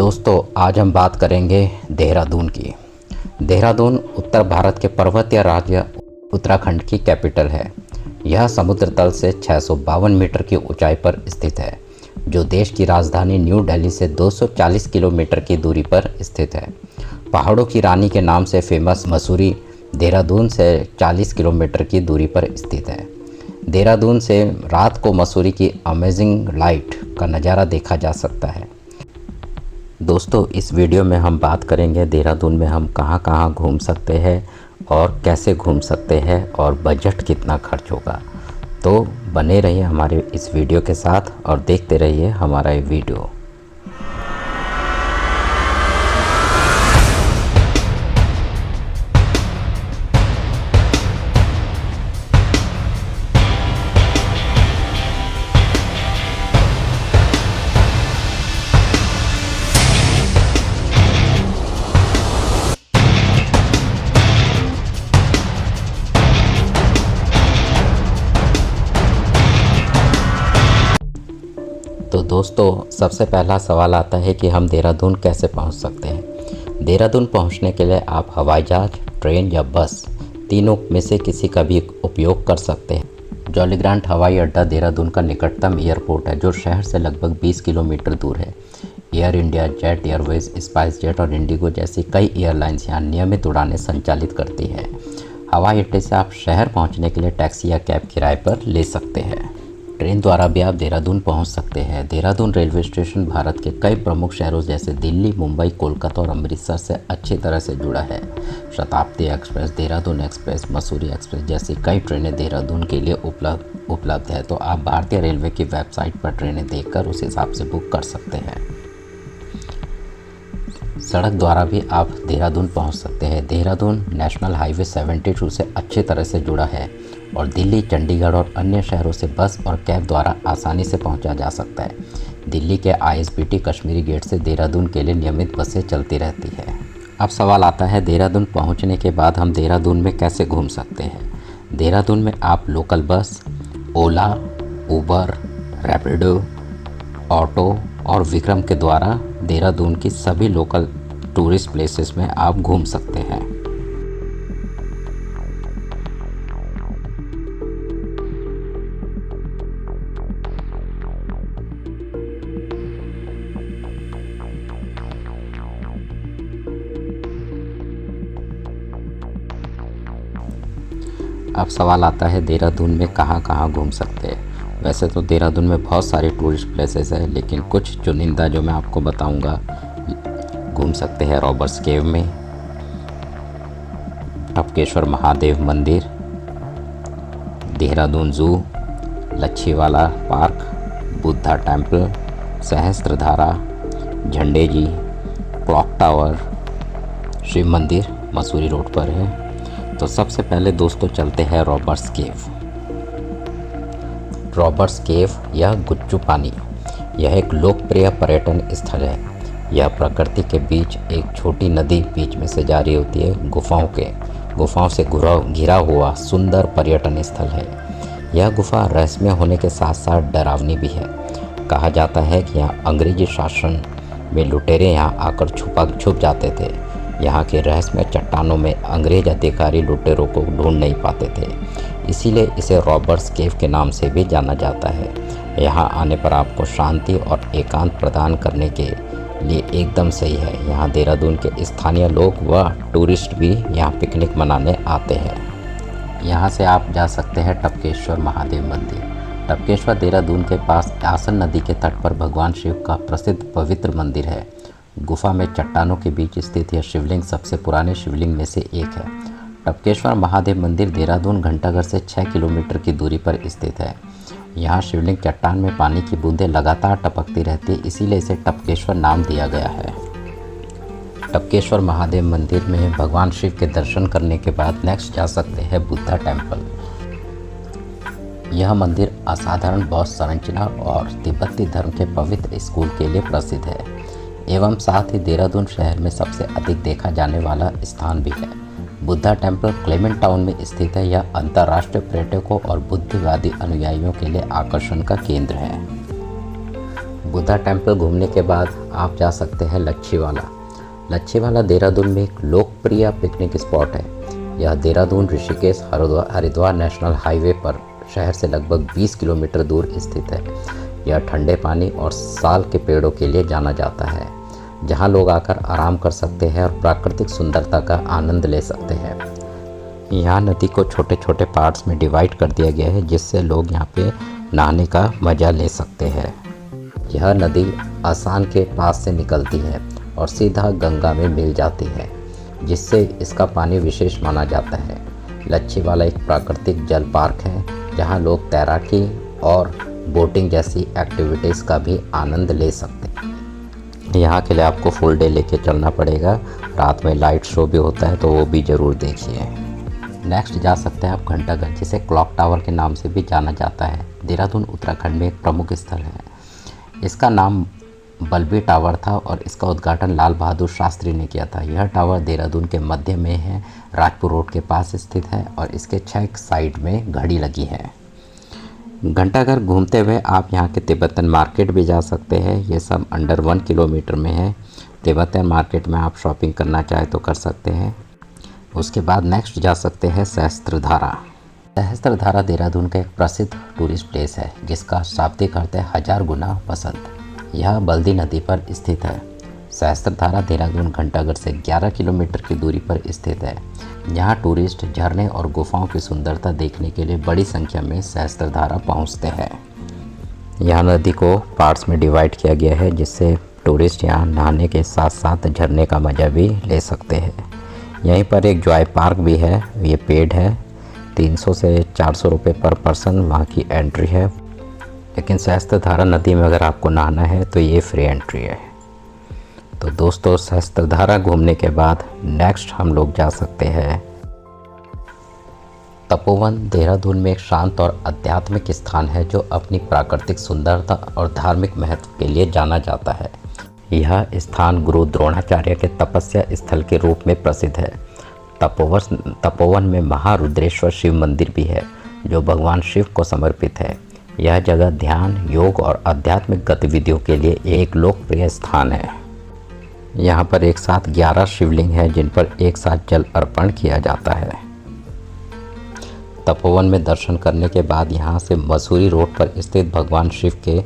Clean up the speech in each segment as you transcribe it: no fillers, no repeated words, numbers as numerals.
दोस्तों आज हम बात करेंगे देहरादून की। देहरादून उत्तर भारत के पर्वतीय राज्य उत्तराखंड की कैपिटल है। यह समुद्र तल से 652 मीटर की ऊंचाई पर स्थित है, जो देश की राजधानी न्यू दिल्ली से 240 किलोमीटर की दूरी पर स्थित है। पहाड़ों की रानी के नाम से फेमस मसूरी देहरादून से 40 किलोमीटर की दूरी पर स्थित है। देहरादून से रात को मसूरी की अमेजिंग लाइट का नज़ारा देखा जा सकता है। दोस्तों इस वीडियो में हम बात करेंगे देहरादून में हम कहां कहां घूम सकते हैं और कैसे घूम सकते हैं और बजट कितना खर्च होगा। तो बने रहिए हमारे इस वीडियो के साथ और देखते रहिए हमारा ये वीडियो। तो दोस्तों सबसे पहला सवाल आता है कि हम देहरादून कैसे पहुंच सकते हैं। देहरादून पहुंचने के लिए आप हवाई जहाज, ट्रेन या बस तीनों में से किसी का भी उपयोग कर सकते हैं। जॉली ग्रांट हवाई अड्डा देहरादून का निकटतम एयरपोर्ट है, जो शहर से लगभग 20 किलोमीटर दूर है। Air India, jet Airways, spice jet और इंडिगो जैसी कई एयरलाइंस यहाँ नियमित उड़ानें संचालित करती है। हवाई अड्डे से आप शहर पहुँचने के लिए टैक्सी या कैब किराए पर ले सकते हैं। ट्रेन द्वारा भी आप देहरादून पहुंच सकते हैं। देहरादून रेलवे स्टेशन भारत के कई प्रमुख शहरों जैसे दिल्ली, मुंबई, कोलकाता और अमृतसर से अच्छी तरह से जुड़ा है। शताब्दी express, Dehradun express, Mussoorie express जैसी कई ट्रेनें देहरादून के लिए उपलब्ध है। तो आप भारतीय रेलवे की वेबसाइट पर ट्रेनें देखकर उस हिसाब से बुक कर सकते हैं। सड़क द्वारा भी आप देहरादून पहुंच सकते हैं। देहरादून नेशनल हाईवे 72 से अच्छी तरह से जुड़ा है और दिल्ली, चंडीगढ़ और अन्य शहरों से बस और कैब द्वारा आसानी से पहुंचा जा सकता है। दिल्ली के ISBT कश्मीरी गेट से देहरादून के लिए नियमित बसें चलती रहती है। अब सवाल आता है देहरादून पहुंचने के बाद हम देहरादून में कैसे घूम सकते हैं। देहरादून में आप लोकल बस, ओला, उबर, रैपिडो, ऑटो और विक्रम के द्वारा देहरादून की सभी लोकल टूरिस्ट प्लेसेस में आप घूम सकते हैं। अब सवाल आता है देहरादून में कहाँ कहाँ घूम सकते हैं। वैसे तो देहरादून में बहुत सारे टूरिस्ट प्लेसेस हैं, लेकिन कुछ चुनिंदा जो मैं आपको बताऊंगा। घूम सकते हैं रॉबर्ट्स केव में, टपकेश्वर महादेव मंदिर, Dehradun zoo, Lachhiwala park, Buddha temple, Sahastradhara, झंडे जी, क्लॉक टावर, शिव मंदिर मसूरी रोड पर है। तो सबसे पहले दोस्तों चलते हैं रॉबर्ट्स केव। रॉबर्ट्स केव यह गुच्चू पानी, यह एक लोकप्रिय पर्यटन स्थल है। यह प्रकृति के बीच एक छोटी नदी बीच में से जारी होती है। गुफाओं से घिरा हुआ सुंदर पर्यटन स्थल है। यह गुफा रहस्यमय होने के साथ साथ डरावनी भी है। कहा जाता है कि यहाँ अंग्रेजी शासन में लुटेरे यहाँ आकर छुप जाते थे। यहाँ के रहस्यमय चट्टानों में अंग्रेज अधिकारी लुटेरों को ढूंढ नहीं पाते थे, इसीलिए इसे रॉबर्ट्स केव के नाम से भी जाना जाता है। यहाँ आने पर आपको शांति और एकांत प्रदान करने के लिए एकदम सही है। यहाँ देहरादून के स्थानीय लोग व टूरिस्ट भी यहाँ पिकनिक मनाने आते हैं। यहाँ से आप जा सकते हैं टपकेश्वर महादेव मंदिर। टपकेश्वर देहरादून के पास आसन नदी के तट पर भगवान शिव का प्रसिद्ध पवित्र मंदिर है। गुफा में चट्टानों के बीच स्थित यह शिवलिंग सबसे पुराने शिवलिंग में से एक है। टपकेश्वर महादेव मंदिर देहरादून घंटाघर से 6 किलोमीटर की दूरी पर स्थित है। यहाँ शिवलिंग चट्टान में पानी की बूंदें लगातार टपकती रहती है, इसीलिए इसे टपकेश्वर नाम दिया गया है। टपकेश्वर महादेव मंदिर में भगवान शिव के दर्शन करने के बाद नेक्स्ट जा सकते हैं बुद्धा टेम्पल। यह मंदिर असाधारण बौद्ध संरचना और तिब्बती धर्म के पवित्र स्कूल के लिए प्रसिद्ध है एवं साथ ही देहरादून शहर में सबसे अधिक देखा जाने वाला स्थान भी है। बुद्धा टेम्पल क्लेमेंट टाउन में स्थित है। यह अंतर्राष्ट्रीय पर्यटकों और बुद्धिवादी अनुयायियों के लिए आकर्षण का केंद्र है। बुद्धा टेम्पल घूमने के बाद आप जा सकते हैं लच्छीवाला। लच्छीवाला देहरादून में एक लोकप्रिय पिकनिक स्पॉट है। यह देहरादून ऋषिकेश हरिद्वार नेशनल हाईवे पर शहर से लगभग 20 किलोमीटर दूर स्थित है। यह ठंडे पानी और साल के पेड़ों के लिए जाना जाता है, जहां लोग आकर आराम कर सकते हैं और प्राकृतिक सुंदरता का आनंद ले सकते हैं। यहाँ नदी को छोटे छोटे पार्ट्स में डिवाइड कर दिया गया है, जिससे लोग यहाँ पे नहाने का मज़ा ले सकते हैं। यह नदी आसान के पास से निकलती है और सीधा गंगा में मिल जाती है, जिससे इसका पानी विशेष माना जाता है। लच्छीवाला एक प्राकृतिक जल पार्क है, जहाँ लोग तैराकी और बोटिंग जैसी एक्टिविटीज़ का भी आनंद ले सकते हैं। यहाँ के लिए आपको फुल डे लेके चलना पड़ेगा। रात में लाइट शो भी होता है, तो वो भी ज़रूर देखिए। नेक्स्ट जा सकते हैं आप घंटाघर, जिसे क्लॉक टावर के नाम से भी जाना जाता है। देहरादून उत्तराखंड में एक प्रमुख स्थल है। इसका नाम बल्बी टावर था और इसका उद्घाटन लाल बहादुर शास्त्री ने किया था। यह टावर देहरादून के मध्य में है, राजपुर रोड के पास स्थित है और इसके 6 साइड में घड़ी लगी है। घंटाघर घूमते हुए आप यहाँ के तिब्बतन मार्केट भी जा सकते हैं। ये सब अंडर 1 किलोमीटर में है। तिब्बतन मार्केट में आप शॉपिंग करना चाहे तो कर सकते हैं। उसके बाद नेक्स्ट जा सकते हैं सहस्त्रधारा। सहस्त्रधारा देहरादून का एक प्रसिद्ध टूरिस्ट प्लेस है, जिसका शाब्दिक अर्थ है 1000 गुना बसंत। यह बल्दी नदी पर स्थित है। सहस्त्रधारा देहरादून घंटाघर से 11 किलोमीटर की दूरी पर स्थित है। यहाँ टूरिस्ट झरने और गुफाओं की सुंदरता देखने के लिए बड़ी संख्या में सहस्त्रधारा पहुँचते हैं। यह नदी को पार्ट्स में डिवाइड किया गया है, जिससे टूरिस्ट यहाँ नहाने के साथ साथ झरने का मज़ा भी ले सकते हैं। यहीं पर एक जॉय पार्क भी है। ये पेड है, 300 से 400 रुपये पर पर्सन वहाँ की एंट्री है। लेकिन सहस्त्रधारा नदी में अगर आपको नहाना है तो ये फ्री एंट्री है। तो दोस्तों, सहस्त्रधारा घूमने के बाद नेक्स्ट हम लोग जा सकते हैं तपोवन। देहरादून में एक शांत और आध्यात्मिक स्थान है, जो अपनी प्राकृतिक सुंदरता और धार्मिक महत्व के लिए जाना जाता है। यह स्थान गुरु द्रोणाचार्य के तपस्या स्थल के रूप में प्रसिद्ध है। तपोवन में महारुद्रेश्वर शिव मंदिर भी है, जो भगवान शिव को समर्पित है। यह जगह ध्यान, योग और आध्यात्मिक गतिविधियों के लिए एक लोकप्रिय स्थान है। यहाँ पर एक साथ 11 शिवलिंग हैं, जिन पर एक साथ जल अर्पण किया जाता है। तपोवन में दर्शन करने के बाद यहाँ से मसूरी रोड पर स्थित भगवान शिव के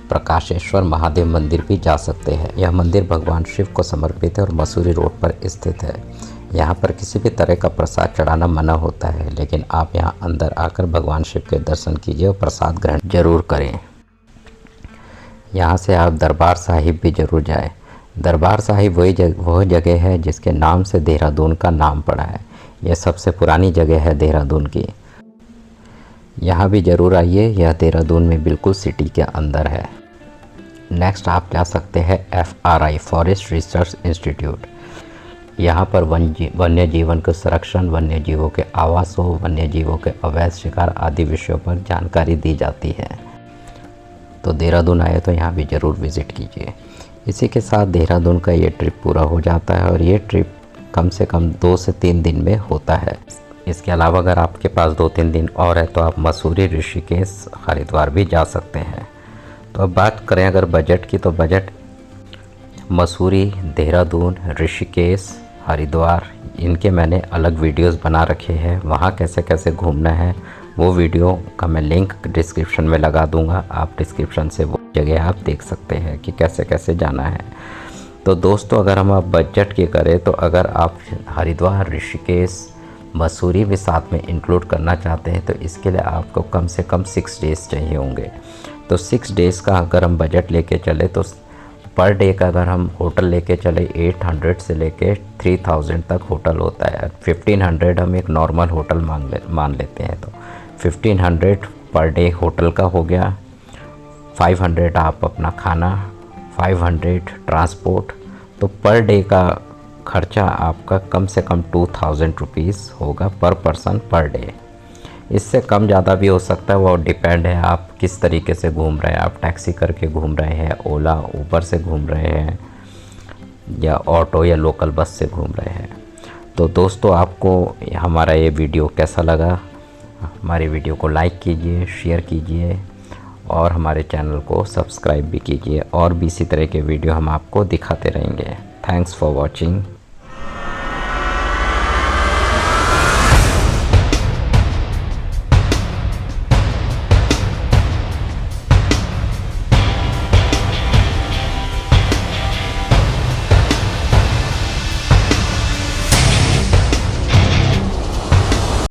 प्रकाशेश्वर महादेव मंदिर भी जा सकते हैं। यह मंदिर भगवान शिव को समर्पित है और मसूरी रोड पर स्थित है। यहाँ पर किसी भी तरह का प्रसाद चढ़ाना मना होता है, लेकिन आप यहाँ अंदर आकर भगवान शिव के दर्शन कीजिए और प्रसाद ग्रहण जरूर करें। यहाँ से आप दरबार साहिब भी जरूर जाएं। दरबार साहिब वह जगह है जिसके नाम से देहरादून का नाम पड़ा है। यह सबसे पुरानी जगह है देहरादून की। यहाँ भी ज़रूर आइए। यह देहरादून में बिल्कुल सिटी के अंदर है। नेक्स्ट आप जा सकते हैं FRI फॉरेस्ट रिसर्च इंस्टीट्यूट। यहाँ पर वन्य जीवन के संरक्षण, वन्य जीवों के आवासों, वन्य जीवों के अवैध शिकार आदि विषयों पर जानकारी दी जाती है। तो देहरादून आए तो यहाँ भी ज़रूर विज़िट कीजिए। इसी के साथ देहरादून का ये ट्रिप पूरा हो जाता है और ये ट्रिप कम से कम 2 से 3 दिन में होता है। इसके अलावा अगर आपके पास 2-3 दिन और है तो आप मसूरी, ऋषिकेश, हरिद्वार भी जा सकते हैं। तो अब बात करें अगर बजट की, तो बजट मसूरी, देहरादून, ऋषिकेश, हरिद्वार, इनके मैंने अलग वीडियोस बना रखे हैं। वहाँ कैसे कैसे घूमना है वो वीडियो का मैं लिंक डिस्क्रिप्शन में लगा दूँगा। आप डिस्क्रिप्शन से वो जगह आप देख सकते हैं कि कैसे कैसे जाना है। तो दोस्तों, अगर हम आप बजट की करें तो अगर आप हरिद्वार, ऋषिकेश, मसूरी भी साथ में इंक्लूड करना चाहते हैं तो इसके लिए आपको कम से कम 6 डेज़ चाहिए होंगे। तो 6 डेज़ का अगर हम बजट लेके चले तो पर डे का अगर हम होटल लेके चले 800 से लेके 3000 तक होटल होता है। 1500 हम एक नॉर्मल होटल मान लेते हैं। तो 1500 पर डे होटल का हो गया। 500 आप अपना खाना, 500 ट्रांसपोर्ट। तो पर डे का खर्चा आपका कम से कम 2000 रुपीज़ होगा पर पर्सन पर डे। इससे कम ज़्यादा भी हो सकता है, वो डिपेंड है आप किस तरीके से घूम रहे हैं। आप टैक्सी करके घूम रहे हैं, ओला ऊबर से घूम रहे हैं, या ऑटो या लोकल बस से घूम रहे हैं। तो दोस्तों, आपको हमारा ये वीडियो कैसा लगा? हमारे वीडियो को लाइक कीजिए, शेयर कीजिए और हमारे चैनल को सब्सक्राइब भी कीजिए और भी इसी तरह के वीडियो हम आपको दिखाते रहेंगे। Thanks for watching.